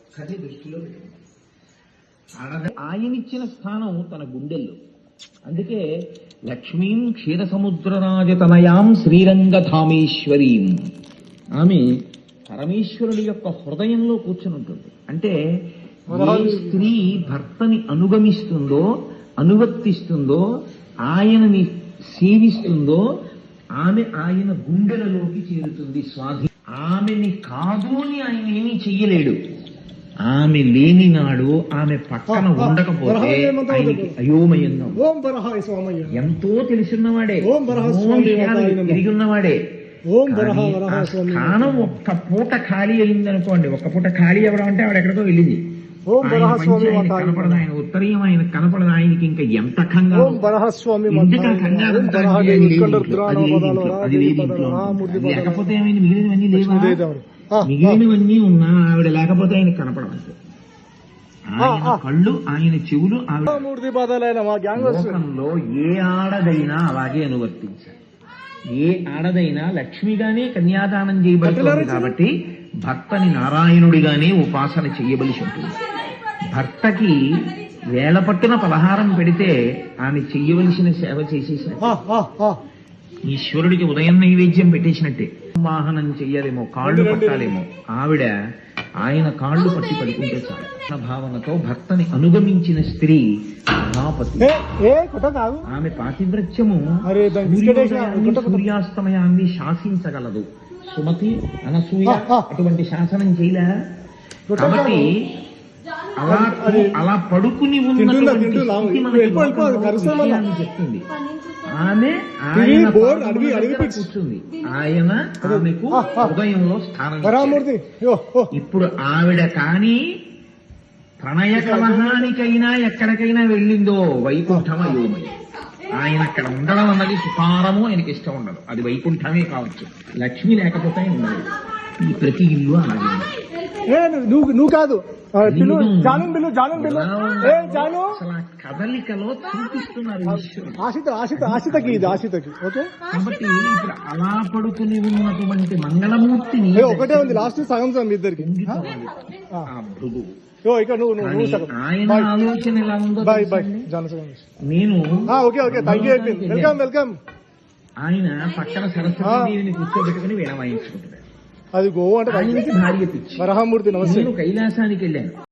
ఒక్కటి దృష్టిలో పెట్టుకుంది. ఆయనిచ్చిన స్థానం తన గుండెల్లో. అందుకే లక్ష్మీం క్షీరసముద్రరాజతనయాం శ్రీరంగధామేశ్వరీం, ఆమె పరమేశ్వరుడి యొక్క హృదయంలో కూర్చుని ఉంటుంది. అంటే ఏ స్త్రీ భర్తని అనుగమిస్తుందో, అనువర్తిస్తుందో, ఆయనని సేవిస్తుందో ఆమె ఆయన గుండెలలోకి చేరుతుంది. ఆమెని కాదు అని ఆయన ఏమీ చెయ్యలేడు. ఆమె లేని నాడు, ఆమె పక్కన ఉండకపోతే ఆయనకి అయోమయంగా, ఎంతో తెలిసిన్నవాడే, తిరిగి ఉన్నవాడే. స్థానం ఒక్క పూట ఖాళీ అయిందనుకోండి, ఒక్క పూట ఖాళీ అవ్వడం అంటే ఆవిడ ఎక్కడికో వెళ్ళింది. కనపడదు, ఆయన ఉత్తరీయం ఆయన కనపడదు. ఆయనకి ఇంకా ఎంత కంగారు, అది లేకపోతే ఏమైంది, మిగిలినవన్నీ లేవా? మిగిలినవన్నీ ఉన్నా ఆవిడ లేకపోతే ఆయన కనపడదు. ఆయన కళ్ళు, ఆయన చెవులు లోకంలో ఏ ఆడదైనా అలాగే అనువర్తించారు. ఏ ఆడదైనా లక్ష్మిగానే కన్యాదానం చేయబడుతుంది కాబట్టి భర్తని నారాయణుడిగానే ఉపాసన చెయ్యవలసి ఉంటుంది. భర్తకి వేళ పట్టున పలహారం పెడితే ఆమె చెయ్యవలసిన సేవ చేసేసినట్టు, ఈశ్వరుడికి ఉదయం నైవేద్యం పెట్టేసినట్టే. వాహనం చెయ్యాలేమో, కాళ్ళు పట్టాలేమో, ఆవిడ ఆయన కాళ్ళు పట్టి పడుకుంటే చాలు. భావనతో భర్తని అనుగమించిన స్త్రీ మహాపతి. ఆమె పాతివ్రత్యము సూర్యాస్తమయాన్ని శాసించగలదు. సుమతి, అనసూయ అటువంటి శాసనం చేయలే. కాబట్టి అలా పడుకుని ఉన్నటువంటి చెప్తుంది. ఆమె ఆయన కూర్చుంది, ఆయన ఆమెకు హృదయంలో స్థానం. ఇప్పుడు ఆవిడ కానీ ప్రణయ కలహానికైనా ఎక్కడికైనా వెళ్ళిందో వైకుంఠం అయోమయ. ఆయన అక్కడ ఉండడం అన్నది సుతారము ఆయనకి ఇష్టం ఉండదు. అది వైకుంఠమే కావచ్చు. లక్ష్మి లేకపోతే ఉండదు. ఈ ప్రతి ఇల్లు అలాగే. నువ్వు కాదు కదలికలో చూపిస్తున్నారు ఆశితకి ఓకే. కాబట్టి ఇప్పుడు అలా పడుకుని ఉన్నటువంటి మంగళమూర్తిని ఒకటే ఉంది, లాస్ట్ సగం సగం ఇద్దరికి. ఆయన ఆలోచన ఎలా ఉందో నేను వెల్కమ్. ఆయన పక్కన సరస్వతీదేవిని కూర్చోబెట్టుకుని వీణ వాయించుకుంటున్నాడు. అది గోవా అంటే భార్య పిచ్చి. వరహామూర్తి నమస్తే. నేను కైలాసానికి వెళ్ళాను.